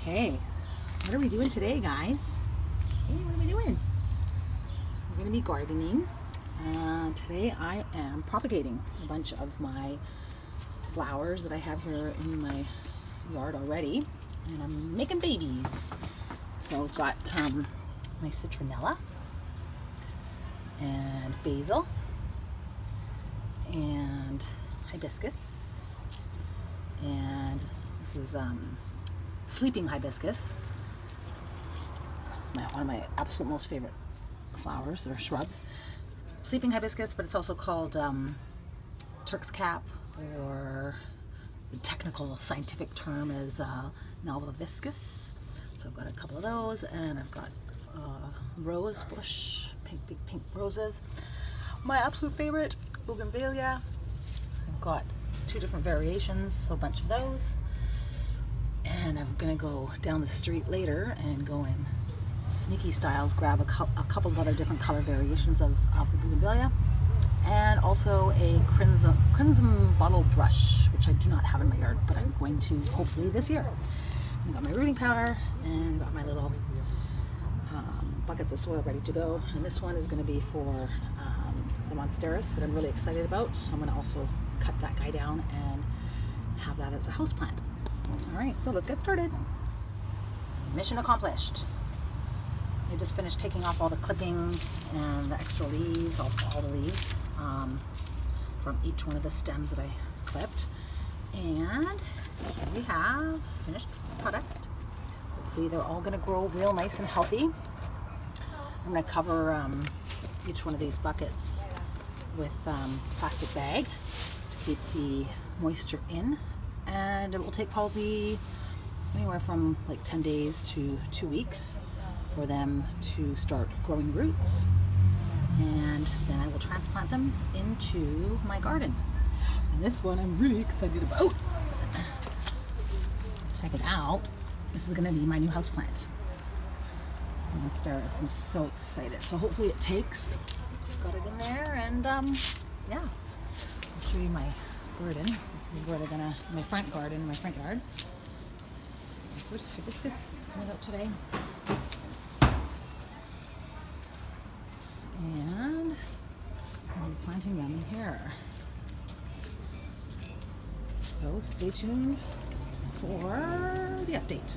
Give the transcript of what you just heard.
Okay, what are we doing today, guys? Hey, what are we doing? We're going to be gardening. Today I am propagating a bunch of my flowers that I have here in my yard already, and I'm making babies. So I've got my citronella and basil and hibiscus, and this is sleeping hibiscus, one of my absolute most favorite flowers or shrubs. Sleeping hibiscus, but it's also called Turk's cap, or the technical scientific term is malvaviscus. So I've got a couple of those, and I've got rose bush, big pink roses. My absolute favorite, bougainvillea. I've got 2 different variations, so a bunch of those. And I'm gonna go down the street later and go in sneaky styles, grab a couple of other different color variations of the bougainvillea, and also a crimson bottle brush, which I do not have in my yard, but I'm going to hopefully this year. I've got my rooting powder and got my little buckets of soil ready to go, and this one is going to be for the monsteras that I'm really excited about. So I'm going to also cut that guy down and have that as a house plant. Alright, so let's get started. Mission accomplished. I just finished taking off all the clippings and the extra leaves, all the leaves from each one of the stems that I clipped. And here we have finished product. Hopefully they're all going to grow real nice and healthy. I'm going to cover each one of these buckets with plastic bag to keep the moisture in. And it will take probably anywhere from like 10 days to 2 weeks for them to start growing roots, and then I will transplant them into my garden. And this one I'm really excited about. Check it out. This is going to be my new houseplant. Monsteras. I'm so excited. So hopefully it takes. Got it in there, and yeah. I'll show you my garden. This is where they're gonna, my front garden, my front yard. First hibiscus coming out today. And I'll be planting them in here. So stay tuned for the update.